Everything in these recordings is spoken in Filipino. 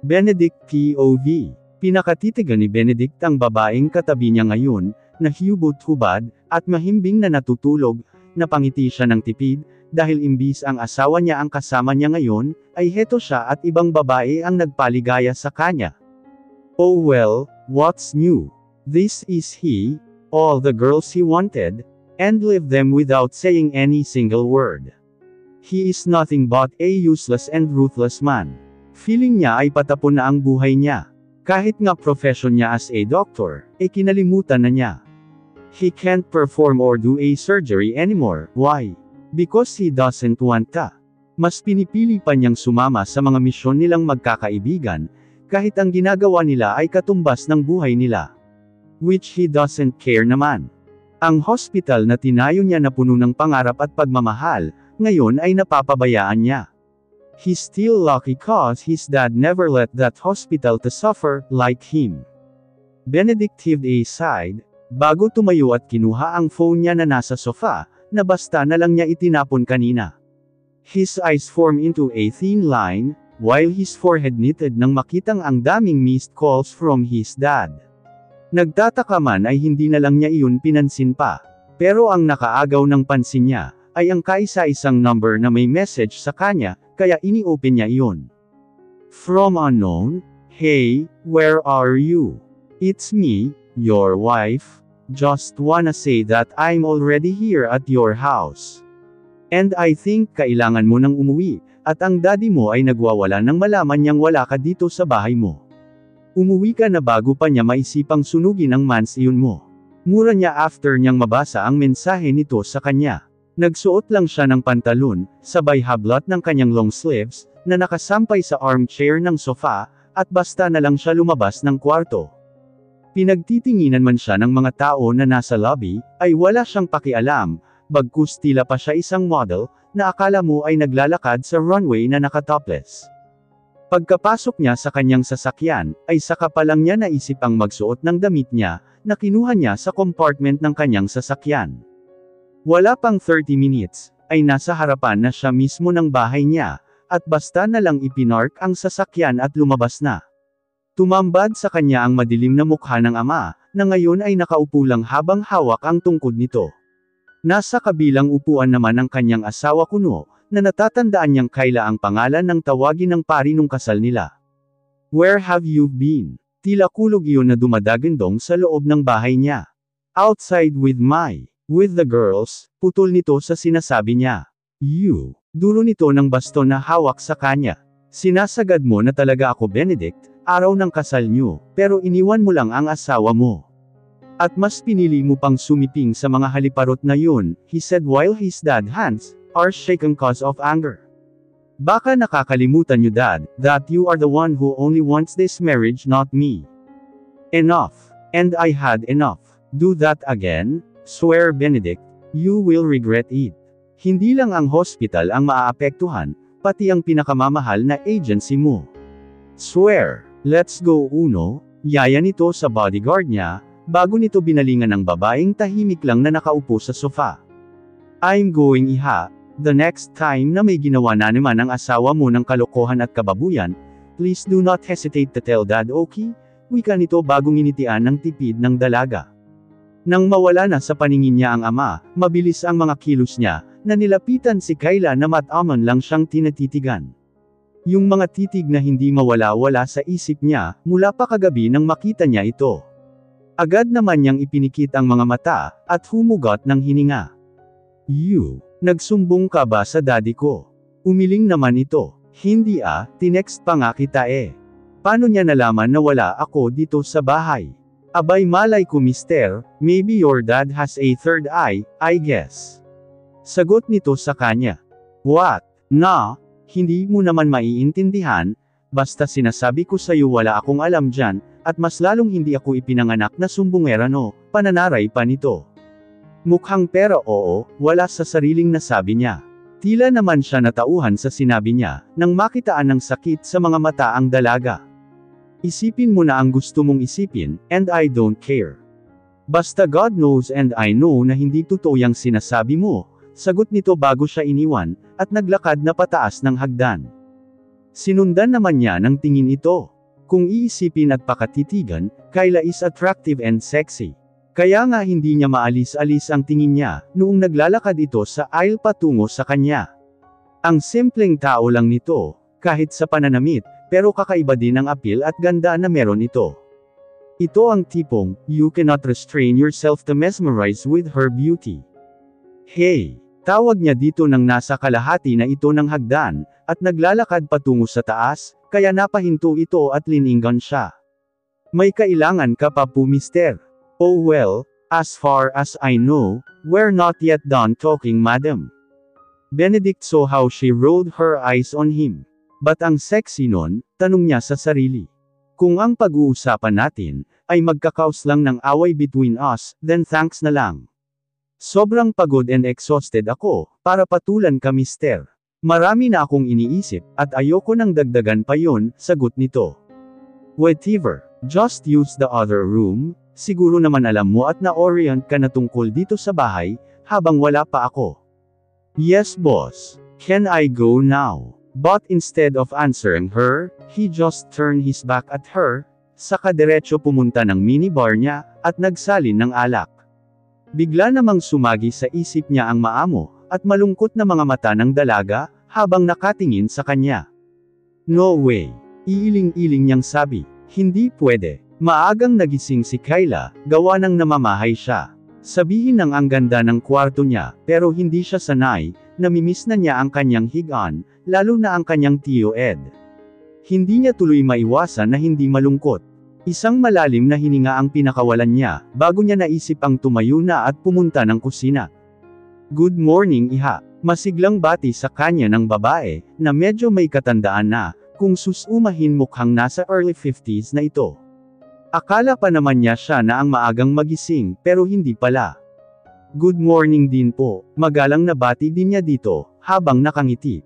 Benedict POV. Pinakatitigan ni Benedict ang babaeng katabi niya ngayon, na hubot-hubad, at mahimbing na natutulog, napangiti siya ng tipid, dahil imbis ang asawa niya ang kasama niya ngayon, ay heto siya at ibang babae ang nagpaligaya sa kanya. Oh well, what's new? This is he, all the girls he wanted, and lived them without saying any single word. He is nothing but a useless and ruthless man. Feeling niya ay patapon na ang buhay niya. Kahit nga profession niya as a doctor, kinalimutan na niya. He can't perform or do a surgery anymore. Why? Because he doesn't want to. Mas pinipili pa niyang sumama sa mga misyon nilang magkakaibigan, kahit ang ginagawa nila ay katumbas ng buhay nila. Which he doesn't care naman. Ang hospital na tinayo niya na puno ng pangarap at pagmamahal, ngayon ay napapabayaan niya. He's still lucky cause his dad never let that hospital to suffer, like him. Benedict heaved a sigh, bago tumayo at kinuha ang phone niya na nasa sofa, na basta na lang niya itinapon kanina. His eyes formed into a thin line, while his forehead knitted nang makitang ang daming missed calls from his dad. Nagtataka man ay hindi na lang niya iyon pinansin pa. Pero ang nakaagaw ng pansin niya, ay ang kaisa-isang number na may message sa kanya, kaya ini-open niya iyon. From unknown, hey, where are you? It's me, your wife, just wanna say that I'm already here at your house. And I think kailangan mo nang umuwi, at ang daddy mo ay nagwawala nang malaman niyang wala ka dito sa bahay mo. Umuwi ka na bago pa niya maisipang sunugin ang mansion mo. Mura niya after niyang mabasa ang mensahe nito sa kanya. Nagsuot lang siya ng pantalon, sabay hablot ng kanyang long sleeves, na nakasampay sa armchair ng sofa, at basta na lang siya lumabas ng kwarto. Pinagtitinginan man siya ng mga tao na nasa lobby, ay wala siyang pakialam, bagkus tila pa siya isang model, na akala mo ay naglalakad sa runway na nakatopless. Pagkapasok niya sa kanyang sasakyan, ay saka pa lang niya naisip ang magsuot ng damit niya, na kinuha niya sa compartment ng kanyang sasakyan. Wala pang 30 minutes, ay nasa harapan na siya mismo ng bahay niya, at basta na lang ipinark ang sasakyan at lumabas na. Tumambad sa kanya ang madilim na mukha ng ama, na ngayon ay nakaupo lang habang hawak ang tungkod nito. Nasa kabilang upuan naman ang kanyang asawa kuno, na natatandaan niyang kaila ang pangalan ng tawagin ng pari nung kasal nila. Where have you been? Tila kulog iyon na dumadagandong sa loob ng bahay niya. Outside with the girls, putol nito sa sinasabi niya. You, dulo nito ng baston na hawak sa kanya. Sinasagad mo na talaga ako Benedict, araw ng kasal niyo, pero iniwan mo lang ang asawa mo. At mas pinili mo pang sumiping sa mga haliparot na yun, he said while his dad's hands are shaken cause of anger. Baka nakakalimutan niyo dad, that you are the one who only wants this marriage not me. Enough. And I had enough. Do that again? Swear Benedict, you will regret it. Hindi lang ang hospital ang maaapektuhan, pati ang pinakamamahal na agency mo. Swear, let's go Uno, yaya nito sa bodyguard niya, bago nito binalingan ng babaeng tahimik lang na nakaupo sa sofa. I'm going iha, the next time na may ginawa na naman ang asawa mo ng kalokohan at kababuyan, please do not hesitate to tell dad okay? Wika nito bagong initian ng tipid ng dalaga. Nang mawala na sa paningin niya ang ama, mabilis ang mga kilos niya, na nilapitan si Kayla na mataman lang siyang tinatitigan. Yung mga titig na hindi mawala-wala sa isip niya, mula pa kagabi nang makita niya ito. Agad naman niyang ipinikit ang mga mata, at humugot ng hininga. You, nagsumbong ka ba sa daddy ko? Umiling naman ito. Hindi tinext pa nga kita Paano niya nalaman na wala ako dito sa bahay? Abay malay ko mister, maybe your dad has a third eye, I guess. Sagot nito sa kanya. What? Na, hindi mo naman maiintindihan, basta sinasabi ko sa'yo wala akong alam dyan, at mas lalong hindi ako ipinanganak na sumbongera no, pananaray pa nito. Mukhang pera oo, wala sa sariling nasabi niya. Tila naman siya natauhan sa sinabi niya, nang makitaan ng sakit sa mga mata ang dalaga. Isipin mo na ang gusto mong isipin, and I don't care. Basta God knows and I know na hindi totoo yang sinasabi mo, sagot nito bago siya iniwan, at naglakad na pataas ng hagdan. Sinundan naman niya ng tingin ito. Kung iisipin at pakatitigan, Kyla is attractive and sexy. Kaya nga hindi niya maalis-alis ang tingin niya, noong naglalakad ito sa aisle patungo sa kanya. Ang simpleng tao lang nito, kahit sa pananamit, pero kakaiba din ang appeal at ganda na meron ito. Ito ang tipong, you cannot restrain yourself to mesmerize with her beauty. Hey! Tawag niya dito nang nasa kalahati na ito ng hagdan, at naglalakad patungo sa taas, kaya napahinto ito at lininggan siya. May kailangan ka pa po, mister? Oh well, as far as I know, we're not yet done talking, madam. Benedict saw how she rolled her eyes on him. But ang sexy nun, tanong niya sa sarili. Kung ang pag-uusapan natin, ay magkakaos lang ng away between us, then thanks na lang. Sobrang pagod and exhausted ako, para patulan ka, mister. Marami na akong iniisip, at ayoko nang dagdagan pa yon, sagot nito. Whatever, just use the other room, siguro naman alam mo at na-orient ka na tungkol dito sa bahay, habang wala pa ako. Yes boss, can I go now? But instead of answering her, he just turned his back at her, saka diretso pumunta ng minibar niya, at nagsalin ng alak. Bigla namang sumagi sa isip niya ang maamo, at malungkot na mga mata ng dalaga, habang nakatingin sa kanya. No way! Iiling-iling niyang sabi. Hindi pwede. Maagang nagising si Kyla, gawa ng namamahay siya. Sabihin ng ang ganda ng kwarto niya, pero hindi siya sanay, namimiss na niya ang kanyang higaan, lalo na ang kanyang tiyo Ed. Hindi niya tuloy maiwasan na hindi malungkot. Isang malalim na hininga ang pinakawalan niya, bago niya naisip ang tumayo na at pumunta ng kusina. Good morning, iha. Masiglang bati sa kanya ng babae, na medyo may katandaan na, kung susumahin mukhang nasa early 50s na ito. Akala pa naman niya siya na ang maagang magising, pero hindi pala. Good morning din po, magalang na bati din niya dito, habang nakangiti.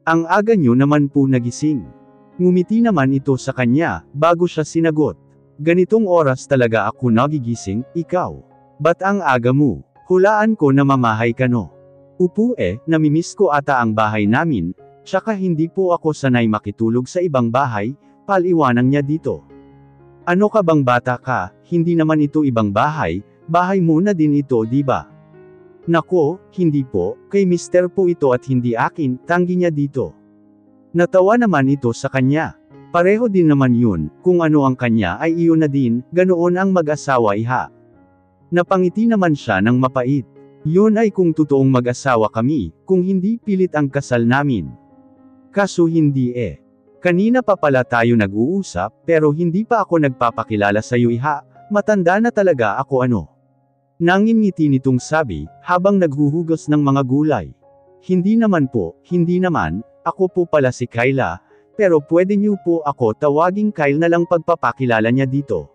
Ang aga niyo naman po nagising. Ngumiti naman ito sa kanya, bago siya sinagot. Ganitong oras talaga ako nagigising, ikaw. Ba't ang aga mo? Hulaan ko na mamahay ka no. Upo namimiss ko ata ang bahay namin, tsaka hindi po ako sanay makitulog sa ibang bahay, paliwanag niya dito. Ano ka bang bata ka, hindi naman ito ibang bahay, bahay mo na din ito di ba? Nako, hindi po, kay mister po ito at hindi akin, tanggi niya dito. Natawa naman ito sa kanya. Pareho din naman yun, kung ano ang kanya ay iyon na din, ganoon ang mag-asawa iha. Napangiti naman siya ng mapait. Yun ay kung totoong mag-asawa kami, kung hindi pilit ang kasal namin. Kaso hindi Kanina pa pala tayo nag-uusap, pero hindi pa ako nagpapakilala sa iyo iha, matanda na talaga ako ano. Nangingiti nitong sabi, habang naghuhugas ng mga gulay. Hindi naman po, hindi naman. Ako po pala si Kyla, pero pwede niyo po ako tawaging Kyle na lang pagpapakilala niya dito.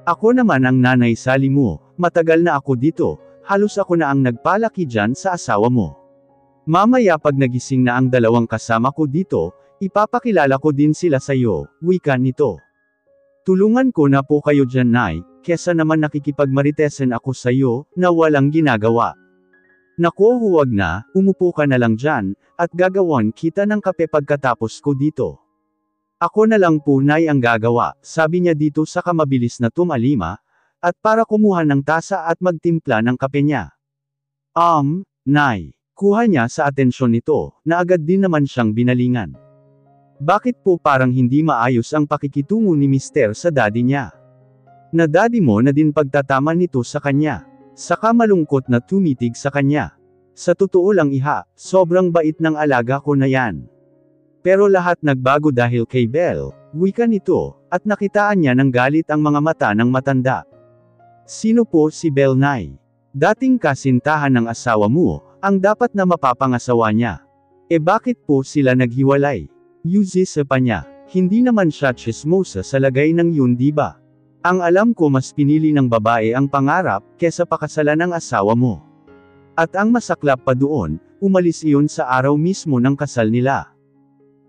Ako naman ang nanay Sally mo, matagal na ako dito, halos ako na ang nagpalaki dyan sa asawa mo. Mamaya pag nagising na ang dalawang kasama ko dito, ipapakilala ko din sila sa iyo, wika nito. Tulungan ko na po kayo dyan nay, kesa naman nakikipagmaritesen ako sa iyo, na walang ginagawa. Nako huwag na, umupo ka na lang dyan, at gagawan kita ng kape pagkatapos ko dito. Ako na lang po nay ang gagawa, sabi niya dito sa kamabilis na tumalima, at para kumuha ng tasa at magtimpla ng kape niya. Nay. Kuha niya sa atensyon nito, na agad din naman siyang binalingan. Bakit po parang hindi maayos ang pakikitungo ni mister sa daddy niya? Na daddy mo na din pagtataman nito sa kanya. Saka malungkot na tumitig sa kanya. Sa totoo lang iha, sobrang bait ng alaga ko na yan. Pero lahat nagbago dahil kay Belle, wika nito, at nakitaan niya ng galit ang mga mata ng matanda. Sino po si Belle nay? Dating kasintahan ng asawa mo, ang dapat na mapapangasawa niya. Bakit po sila naghiwalay? Yuzis pa niya, hindi naman siya chismosa sa lagay ng yun diba? Ang alam ko mas pinili ng babae ang pangarap, kesa pakasalan ng asawa mo. At ang masaklap pa doon, umalis iyon sa araw mismo ng kasal nila.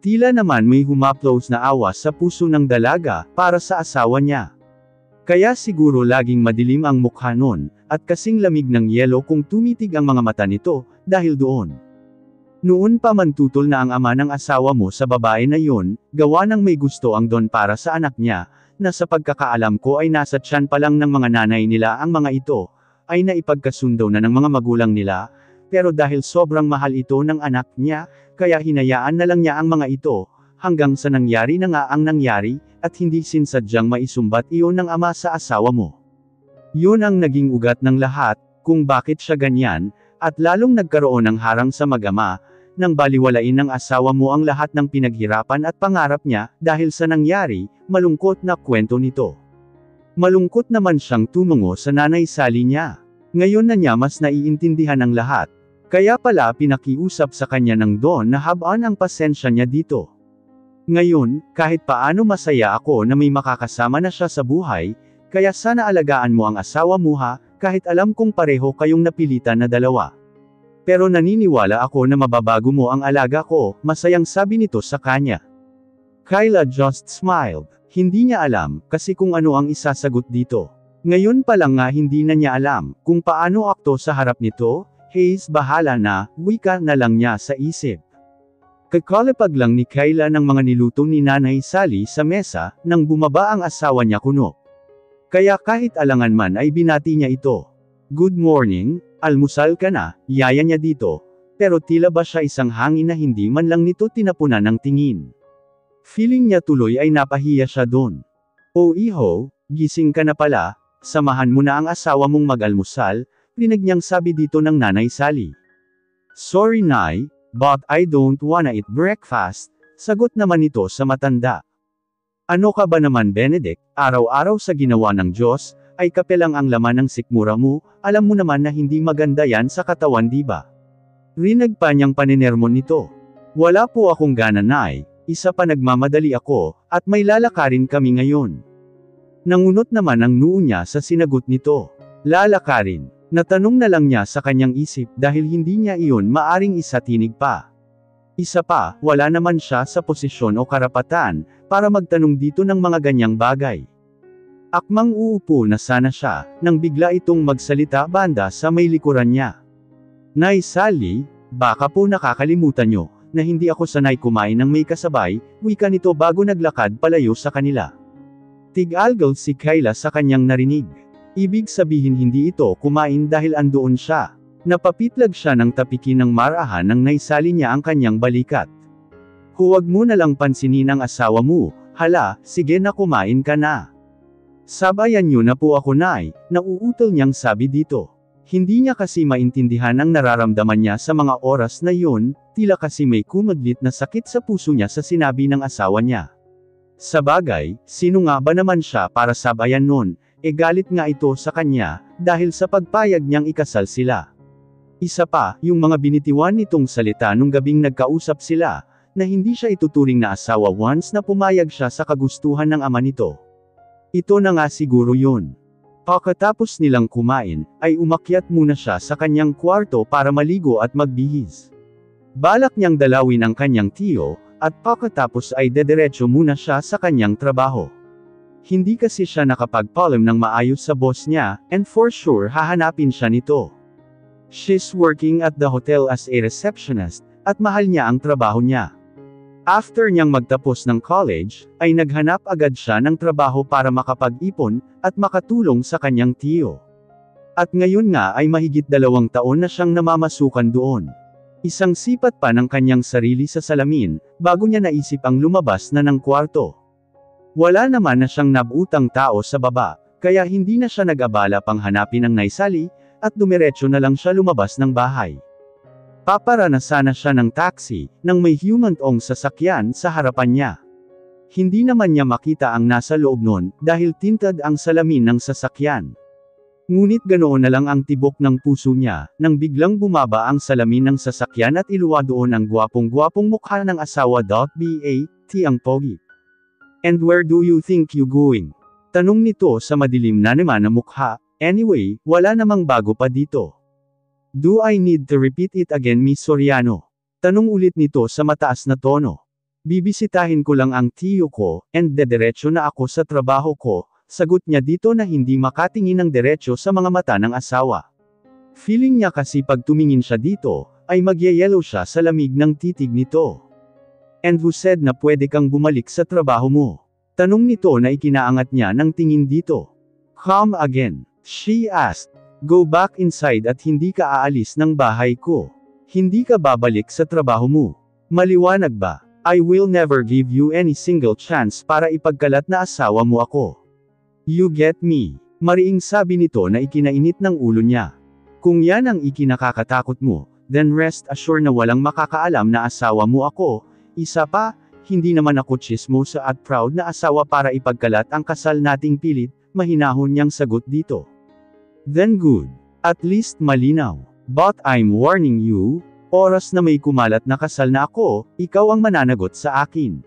Tila naman may humaplos na awa sa puso ng dalaga, para sa asawa niya. Kaya siguro laging madilim ang mukha nun, at kasing lamig ng yelo kung tumitig ang mga mata nito, dahil doon. Noon pa man tutol na ang ama ng asawa mo sa babae na yun, gawa ng may gusto ang Don para sa anak niya, na sa pagkakaalam ko ay nasa tiyan pa lang ng mga nanay nila ang mga ito, ay naipagkasundo na ng mga magulang nila, pero dahil sobrang mahal ito ng anak niya, kaya hinayaan na lang niya ang mga ito, hanggang sa nangyari na nga ang nangyari, at hindi sinsadyang maisumbat iyon ng ama sa asawa mo. Yun ang naging ugat ng lahat, kung bakit siya ganyan, at lalong nagkaroon ng harang sa mag-ama, nang baliwalain ng asawa mo ang lahat ng pinaghirapan at pangarap niya, dahil sa nangyari, malungkot na kwento nito. Malungkot naman siyang tumungo sa nanay Sally niya. Ngayon na niya mas naiintindihan ang lahat. Kaya pala pinakiusap sa kanya ng Don na habaan ang pasensya niya dito. Ngayon, kahit paano masaya ako na may makakasama na siya sa buhay, kaya sana alagaan mo ang asawa mo ha, kahit alam kong pareho kayong napilitan na dalawa. Pero naniniwala ako na mababago mo ang alaga ko, masayang sabi nito sa kanya. Kyla just smiled. Hindi niya alam, kasi kung ano ang isasagot dito. Ngayon pa lang nga hindi na niya alam, kung paano akto sa harap nito, Hayes bahala na, wika na lang niya sa isip. Kakalapag lang ni Kyla ng mga niluto ni Nanay Sally sa mesa, nang bumaba ang asawa niya kuno. Kaya kahit alangan man ay binati niya ito. Good morning, almusal ka na, yaya niya dito, pero tila ba siya isang hangin na hindi man lang nito tinapunan ng tingin. Feeling niya tuloy ay napahiya siya doon. O iho, gising ka na pala, samahan mo na ang asawa mong mag-almusal, rinig niyang sabi dito ng Nanay Sally. Sorry Nay, but I don't wanna eat breakfast, sagot naman ito sa matanda. Ano ka ba naman Benedict, araw-araw sa ginawa ng Diyos, ay kape lang ang laman ng sikmura mo, alam mo naman na hindi maganda yan sa katawan diba? Rinig pa niyang paninermon nito. Wala po akong gana Nay, isa pa nagmamadali ako, at may lalakarin kami ngayon. Nangunot naman ang noo niya sa sinagot nito. Lalakarin. Natanong na lang niya sa kanyang isip dahil hindi niya iyon maaring isatinig pa. Isa pa, wala naman siya sa posisyon o karapatan, para magtanong dito ng mga ganyang bagay. Akmang uupo na sana siya, nang bigla itong magsalita banda sa may likuran niya. Nay Sally, baka po nakakalimutan niyo, na hindi ako sanay kumain ng may kasabay, wika nito bago naglakad palayo sa kanila. Tig-algal si Kyla sa kanyang narinig. Ibig sabihin hindi ito kumain dahil andoon siya. Napapitlag siya ng tapikin ng marahan nang naisali niya ang kanyang balikat. Huwag mo na lang pansinin ang asawa mo, hala, sige na kumain ka na. Sabayan niyo na po ako Nay, nauutol niyang sabi dito. Hindi niya kasi maintindihan ang nararamdaman niya sa mga oras na yun, tila kasi may kumaglit na sakit sa puso niya sa sinabi ng asawa niya. Sabagay, sino nga ba naman siya para sabayan nun, galit nga ito sa kanya, dahil sa pagpayag niyang ikasal sila. Isa pa, yung mga binitiwan nitong salita nung gabing nagkausap sila, na hindi siya ituturing na asawa once na pumayag siya sa kagustuhan ng ama nito. Ito na nga siguro yun. Pagkatapos nilang kumain, ay umakyat muna siya sa kanyang kwarto para maligo at magbihis. Balak niyang dalawin ang kanyang tiyo, at pagkatapos ay dediretso muna siya sa kanyang trabaho. Hindi kasi siya nakapagpaalam ng maayos sa boss niya, and for sure hahanapin siya nito. She's working at the hotel as a receptionist, at mahal niya ang trabaho niya. After niyang magtapos ng college, ay naghanap agad siya ng trabaho para makapag-ipon, at makatulong sa kanyang tiyo. At ngayon nga ay mahigit 2 taon na siyang namamasukan doon. Isang sipat pa ng kanyang sarili sa salamin, bago niya naisip ang lumabas na ng kwarto. Wala naman na siyang nabutang tao sa baba, kaya hindi na siya nag-abala pang hanapin ang naisali, at dumiretso na lang siya lumabas ng bahay. Papara na sana siya ng taxi, nang may humantong sasakyan sa harapan niya. Hindi naman niya makita ang nasa loob nun, dahil tintad ang salamin ng sasakyan. Ngunit ganoon na lang ang tibok ng puso niya, nang biglang bumaba ang salamin ng sasakyan at iluwa doon ang gwapong-gwapong mukha ng asawa. Bat ang pogi. And where do you think you going? Tanong nito sa madilim na naman na mukha. Anyway, wala namang bago pa dito. Do I need to repeat it again Miss Soriano? Tanong ulit nito sa mataas na tono. Bibisitahin ko lang ang tiyo ko, and dediretso na ako sa trabaho ko, sagot niya dito na hindi makatingin ng diretso sa mga mata ng asawa. Feeling niya kasi pag tumingin siya dito, ay magyayelo siya sa lamig ng titig nito. And who said na pwede kang bumalik sa trabaho mo? Tanong nito na ikinaangat niya ng tingin dito. Come again, she asked. Go back inside at hindi ka aalis ng bahay ko. Hindi ka babalik sa trabaho mo. Maliwanag ba? I will never give you any single chance para ipagkalat na asawa mo ako. You get me? Mariing sabi nito na ikinainit ng ulo niya. Kung yan ang ikinakakatakot mo, then rest assured na walang makakaalam na asawa mo ako. Isa pa, hindi naman ako chismosa at proud na asawa para ipagkalat ang kasal nating pilit, mahinahon niyang sagot dito. Then good. At least malinaw. But I'm warning you, oras na may kumalat na kasal na ako, ikaw ang mananagot sa akin.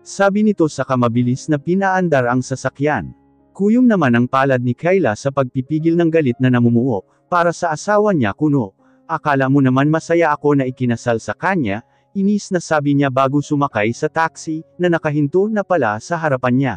Sabi nito sa kamabilis na pinaandar ang sasakyan. Kuyom naman ang palad ni Kayla sa pagpipigil ng galit na namumuo, para sa asawa niya kuno. Akala mo naman masaya ako na ikinasal sa kanya, inis na sabi niya bago sumakay sa taxi, na nakahinto na pala sa harapan niya.